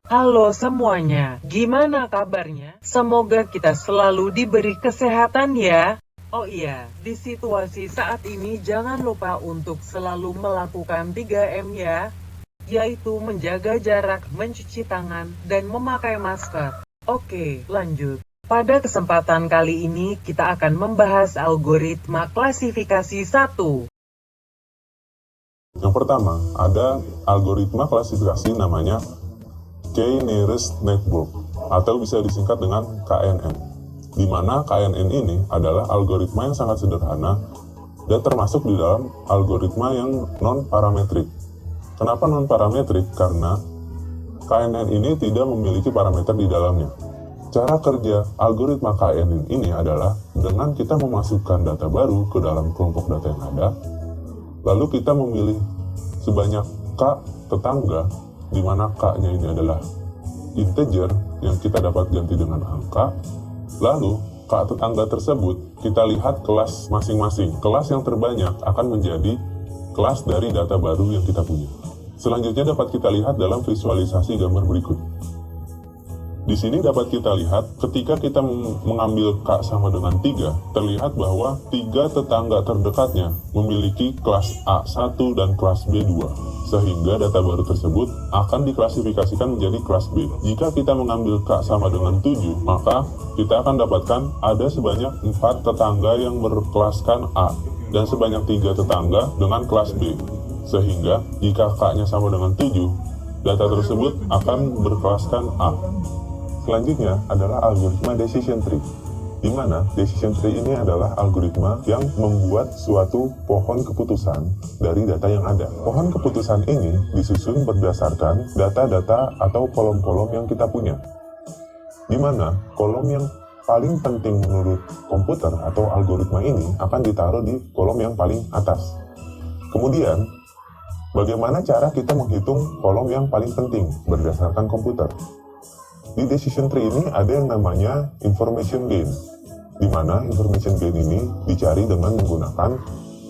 Halo semuanya, gimana kabarnya? Semoga kita selalu diberi kesehatan ya. Oh iya, di situasi saat ini jangan lupa untuk selalu melakukan 3M ya, yaitu menjaga jarak, mencuci tangan, dan memakai masker. Oke, lanjut. Pada kesempatan kali ini kita akan membahas algoritma klasifikasi 1. Yang pertama, ada algoritma klasifikasi namanya K-Nearest Network atau bisa disingkat dengan KNN. Di mana KNN ini adalah algoritma yang sangat sederhana dan termasuk di dalam algoritma yang non-parametrik. Kenapa non-parametrik? Karena KNN ini tidak memiliki parameter di dalamnya. Cara kerja algoritma KNN ini adalah dengan kita memasukkan data baru ke dalam kelompok data yang ada, lalu kita memilih sebanyak K tetangga, di mana K-nya ini adalah integer yang kita dapat ganti dengan angka. Lalu K tetangga tersebut kita lihat kelas masing-masing. Kelas yang terbanyak akan menjadi kelas dari data baru yang kita punya. Selanjutnya dapat kita lihat dalam visualisasi gambar berikut. Di sini dapat kita lihat ketika kita mengambil K sama dengan 3, terlihat bahwa 3 tetangga terdekatnya memiliki kelas A1 dan kelas B2. Sehingga data baru tersebut akan diklasifikasikan menjadi kelas B. Jika kita mengambil K sama dengan 7, maka kita akan dapatkan ada sebanyak 4 tetangga yang berkelaskan A dan sebanyak 3 tetangga dengan kelas B. Sehingga jika K-nya sama dengan 7, data tersebut akan berkelaskan A. Selanjutnya adalah algoritma decision tree, di mana decision tree ini adalah algoritma yang membuat suatu pohon keputusan dari data yang ada. Pohon keputusan ini disusun berdasarkan data-data atau kolom-kolom yang kita punya, di mana kolom yang paling penting menurut komputer atau algoritma ini akan ditaruh di kolom yang paling atas. Kemudian, bagaimana cara kita menghitung kolom yang paling penting berdasarkan komputer? Di decision tree ini ada yang namanya information gain, di mana information gain ini dicari dengan menggunakan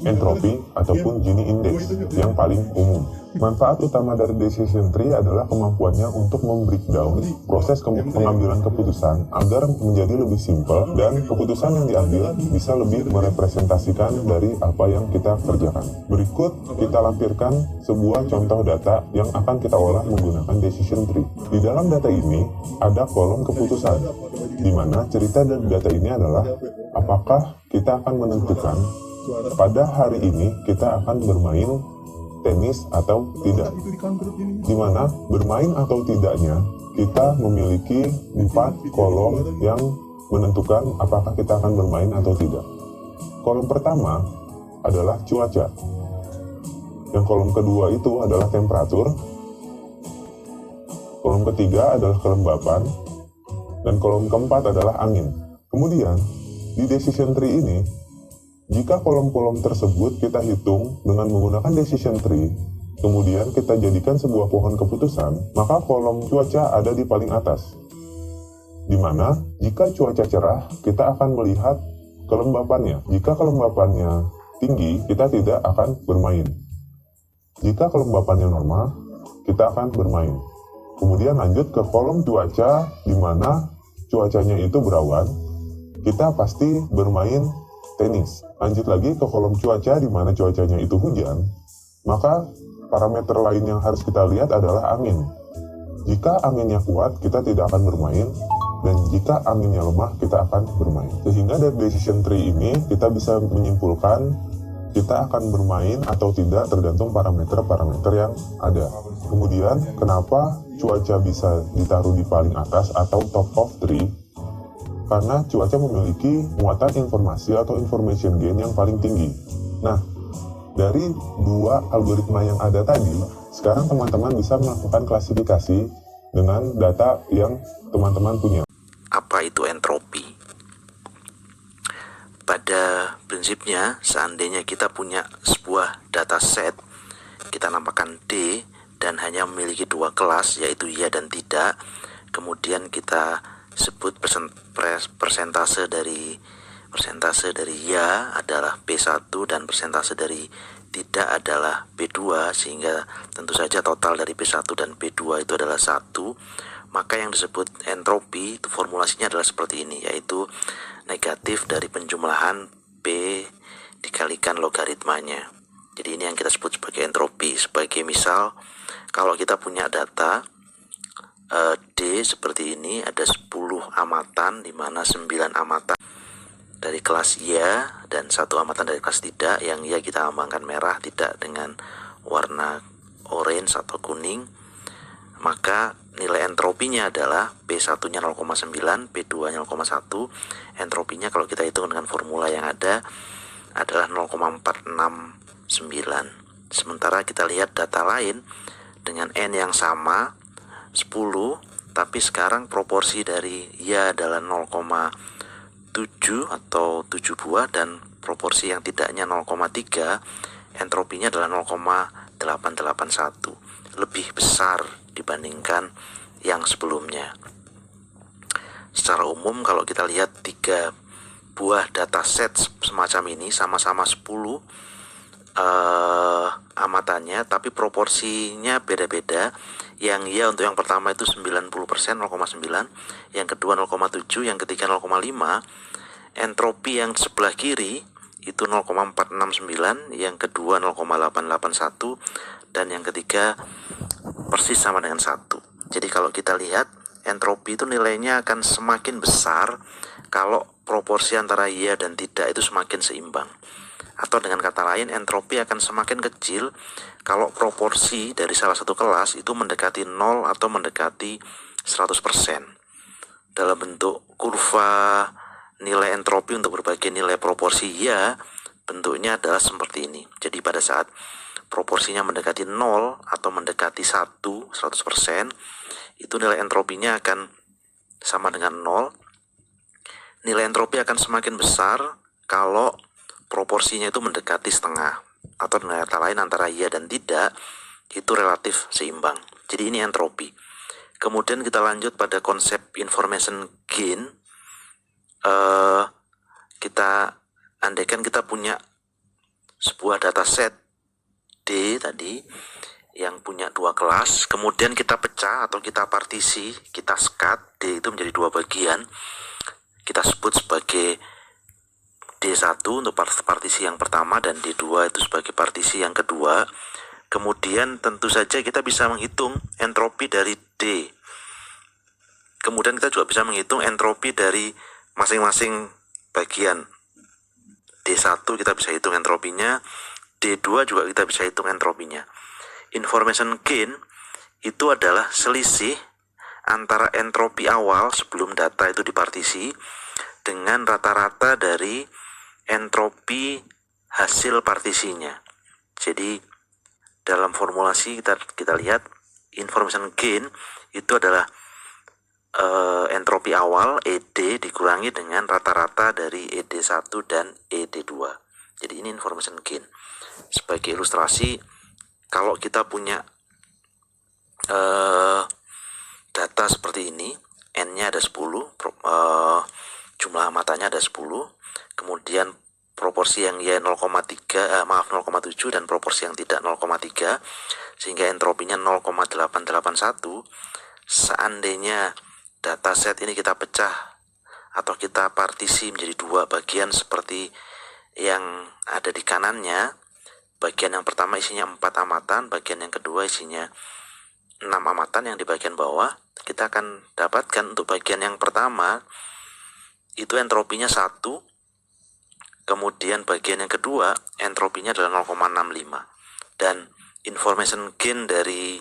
entropi ataupun Gini index yang paling umum. Manfaat utama dari decision tree adalah kemampuannya untuk membreakdown proses pengambilan keputusan agar menjadi lebih simpel dan keputusan yang diambil bisa lebih merepresentasikan dari apa yang kita kerjakan. Berikut kita lampirkan sebuah contoh data yang akan kita olah menggunakan decision tree. Di dalam data ini ada kolom keputusan, di mana cerita dari data ini adalah apakah kita akan menentukan pada hari ini kita akan bermain tenis atau tidak. Di mana bermain atau tidaknya kita memiliki 4 kolom yang menentukan apakah kita akan bermain atau tidak. Kolom pertama adalah cuaca. Yang kolom kedua itu adalah temperatur. Kolom ketiga adalah kelembapan. Dan kolom keempat adalah angin. Kemudian di decision tree ini, jika kolom-kolom tersebut kita hitung dengan menggunakan decision tree, kemudian kita jadikan sebuah pohon keputusan, maka kolom cuaca ada di paling atas. Di mana jika cuaca cerah, kita akan melihat kelembapannya. Jika kelembapannya tinggi, kita tidak akan bermain. Jika kelembapannya normal, kita akan bermain. Kemudian lanjut ke kolom cuaca, di mana cuacanya itu berawan, kita pasti bermain tenis. Lanjut lagi ke kolom cuaca di mana cuacanya itu hujan, maka parameter lain yang harus kita lihat adalah angin. Jika anginnya kuat, kita tidak akan bermain, dan jika anginnya lemah, kita akan bermain. Sehingga dari decision tree ini kita bisa menyimpulkan kita akan bermain atau tidak tergantung parameter-parameter yang ada. Kemudian, kenapa cuaca bisa ditaruh di paling atas atau top of tree? Karena cuaca memiliki muatan informasi atau information gain yang paling tinggi. Nah, dari 2 algoritma yang ada tadi, sekarang teman-teman bisa melakukan klasifikasi dengan data yang teman-teman punya. Apa itu entropi? Pada prinsipnya, seandainya kita punya sebuah data set, kita namakan D, dan hanya memiliki 2 kelas, yaitu ya dan tidak, kemudian kita sebut persentase dari ya adalah P1 dan persentase dari tidak adalah B2, sehingga tentu saja total dari B1 dan B2 itu adalah 1. Maka yang disebut entropi itu formulasinya adalah seperti ini, yaitu negatif dari penjumlahan P dikalikan logaritmanya. Jadi ini yang kita sebut sebagai entropi. Sebagai misal, kalau kita punya data D seperti ini, ada 10 amatan, di mana 9 amatan dari kelas iya dan 1 amatan dari kelas tidak. Yang iya kita lambangkan merah, tidak dengan warna orange atau kuning. Maka nilai entropinya adalah P1-nya 0,9, P2-nya 0,1. Entropinya kalau kita hitung dengan formula yang ada adalah 0,469. Sementara kita lihat data lain dengan N yang sama 10, tapi sekarang proporsi dari ya adalah 0,7 atau 7 buah, dan proporsi yang tidaknya 0,3, entropinya adalah 0,881, lebih besar dibandingkan yang sebelumnya. Secara umum kalau kita lihat 3 buah dataset semacam ini sama-sama 10 amatannya, tapi proporsinya beda-beda. Yang ya untuk yang pertama itu 90%, 0,9, yang kedua 0,7, yang ketiga 0,5. Entropi yang sebelah kiri itu 0,469, yang kedua 0,881, dan yang ketiga persis sama dengan 1. Jadi kalau kita lihat entropi itu nilainya akan semakin besar kalau proporsi antara iya dan tidak itu semakin seimbang. Atau dengan kata lain, entropi akan semakin kecil kalau proporsi dari salah satu kelas itu mendekati 0 atau mendekati 100%. Dalam bentuk kurva nilai entropi untuk berbagai nilai proporsi ya, bentuknya adalah seperti ini. Jadi pada saat proporsinya mendekati 0 atau mendekati 100%, itu nilai entropinya akan sama dengan 0. Nilai entropi akan semakin besar kalau proporsinya itu mendekati setengah, atau dengan kata lain antara iya dan tidak itu relatif seimbang. Jadi ini entropi. Kemudian kita lanjut pada konsep information gain. Kita andaikan kita punya sebuah dataset D tadi yang punya 2 kelas, kemudian kita pecah atau kita partisi, kita sekat D itu menjadi 2 bagian. Kita sebut sebagai D1 untuk partisi yang pertama dan D2 itu sebagai partisi yang kedua. Kemudian tentu saja kita bisa menghitung entropi dari D. Kemudian kita juga bisa menghitung entropi dari masing-masing bagian. D1 kita bisa hitung entropinya, D2 juga kita bisa hitung entropinya. Information gain itu adalah selisih antara entropi awal sebelum data itu dipartisi dengan rata-rata dari entropi hasil partisinya. Jadi dalam formulasi kita lihat information gain itu adalah entropi awal ED dikurangi dengan rata-rata dari ED1 dan ED2. Jadi ini information gain. Sebagai ilustrasi, kalau kita punya data seperti ini, N-nya ada 10, jumlah matanya ada 10, kemudian proporsi yang ya 0,7 dan proporsi yang tidak 0,3, sehingga entropinya 0,881. Seandainya dataset ini kita pecah atau kita partisi menjadi 2 bagian seperti yang ada di kanannya, bagian yang pertama isinya 4 amatan, bagian yang kedua isinya 6 amatan yang di bagian bawah, kita akan dapatkan untuk bagian yang pertama itu entropinya 1, kemudian bagian yang kedua entropinya adalah 0,65, dan information gain dari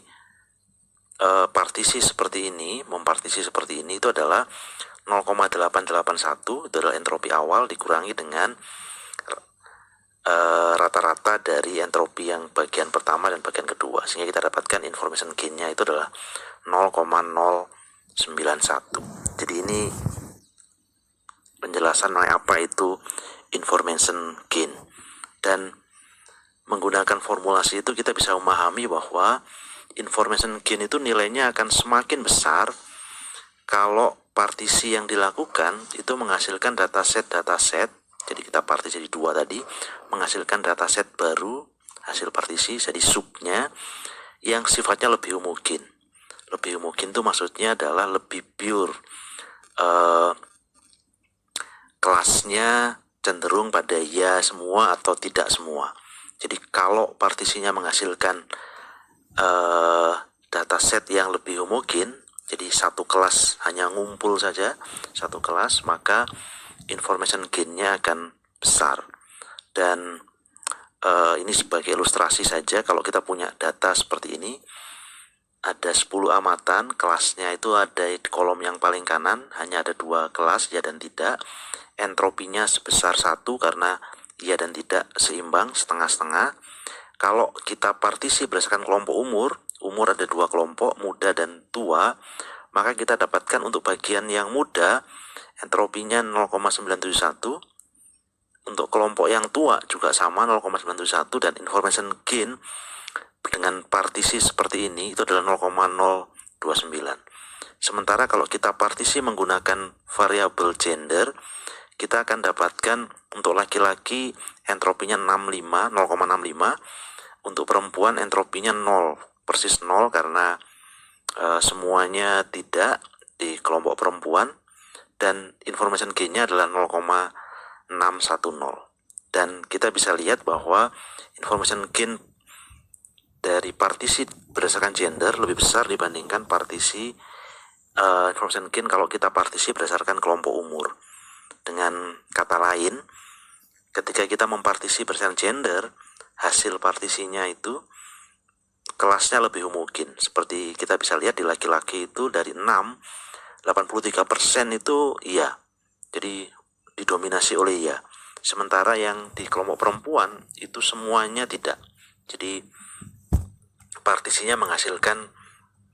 partisi seperti ini, mempartisi seperti ini itu adalah 0,881, itu adalah entropi awal dikurangi dengan rata-rata dari entropi yang bagian pertama dan bagian kedua, sehingga kita dapatkan information gain-nya itu adalah 0,091. Jadi ini penjelasan mengenai apa itu information gain. Dan menggunakan formulasi itu kita bisa memahami bahwa information gain itu nilainya akan semakin besar kalau partisi yang dilakukan itu menghasilkan dataset. Jadi kita partisi jadi 2 tadi, menghasilkan dataset baru hasil partisi, jadi subnya yang sifatnya lebih homogen. Lebih homogen itu maksudnya adalah lebih pure, kelasnya cenderung pada ya semua atau tidak semua. Jadi kalau partisinya menghasilkan dataset yang lebih homogen, jadi satu kelas hanya ngumpul saja satu kelas, maka information gain-nya akan besar. Dan ini sebagai ilustrasi saja, kalau kita punya data seperti ini, ada 10 amatan, kelasnya itu ada di kolom yang paling kanan, hanya ada 2 kelas, ya dan tidak. Entropinya sebesar 1 karena ya dan tidak seimbang, setengah-setengah. Kalau kita partisi berdasarkan kelompok umur ada 2 kelompok, muda dan tua, maka kita dapatkan untuk bagian yang muda, entropinya 0,971. Untuk kelompok yang tua juga sama 0,971, dan information gain dengan partisi seperti ini itu adalah 0,029. Sementara kalau kita partisi menggunakan variabel gender, kita akan dapatkan untuk laki-laki entropinya 0,65, untuk perempuan entropinya 0, persis 0 karena semuanya tidak di kelompok perempuan, dan information gain-nya adalah 0,610. Dan kita bisa lihat bahwa information gain dari partisi berdasarkan gender lebih besar dibandingkan partisi information gain kalau kita partisi berdasarkan kelompok umur. Dengan kata lain, ketika kita mempartisi berdasarkan gender, hasil partisinya itu kelasnya lebih homogen. Seperti kita bisa lihat di laki-laki itu dari 6, 83% itu iya, jadi didominasi oleh iya. Sementara yang di kelompok perempuan itu semuanya tidak. Jadi partisinya menghasilkan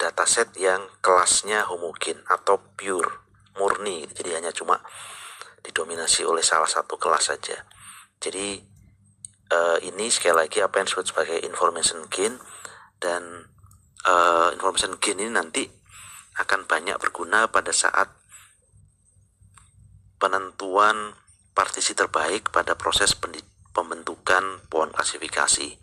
dataset yang kelasnya homogen atau pure, murni. Jadi hanya cuma didominasi oleh salah satu kelas saja. Jadi ini sekali lagi apa yang disebut sebagai information gain, dan information gain ini nanti akan banyak berguna pada saat penentuan partisi terbaik pada proses pembentukan pohon klasifikasi.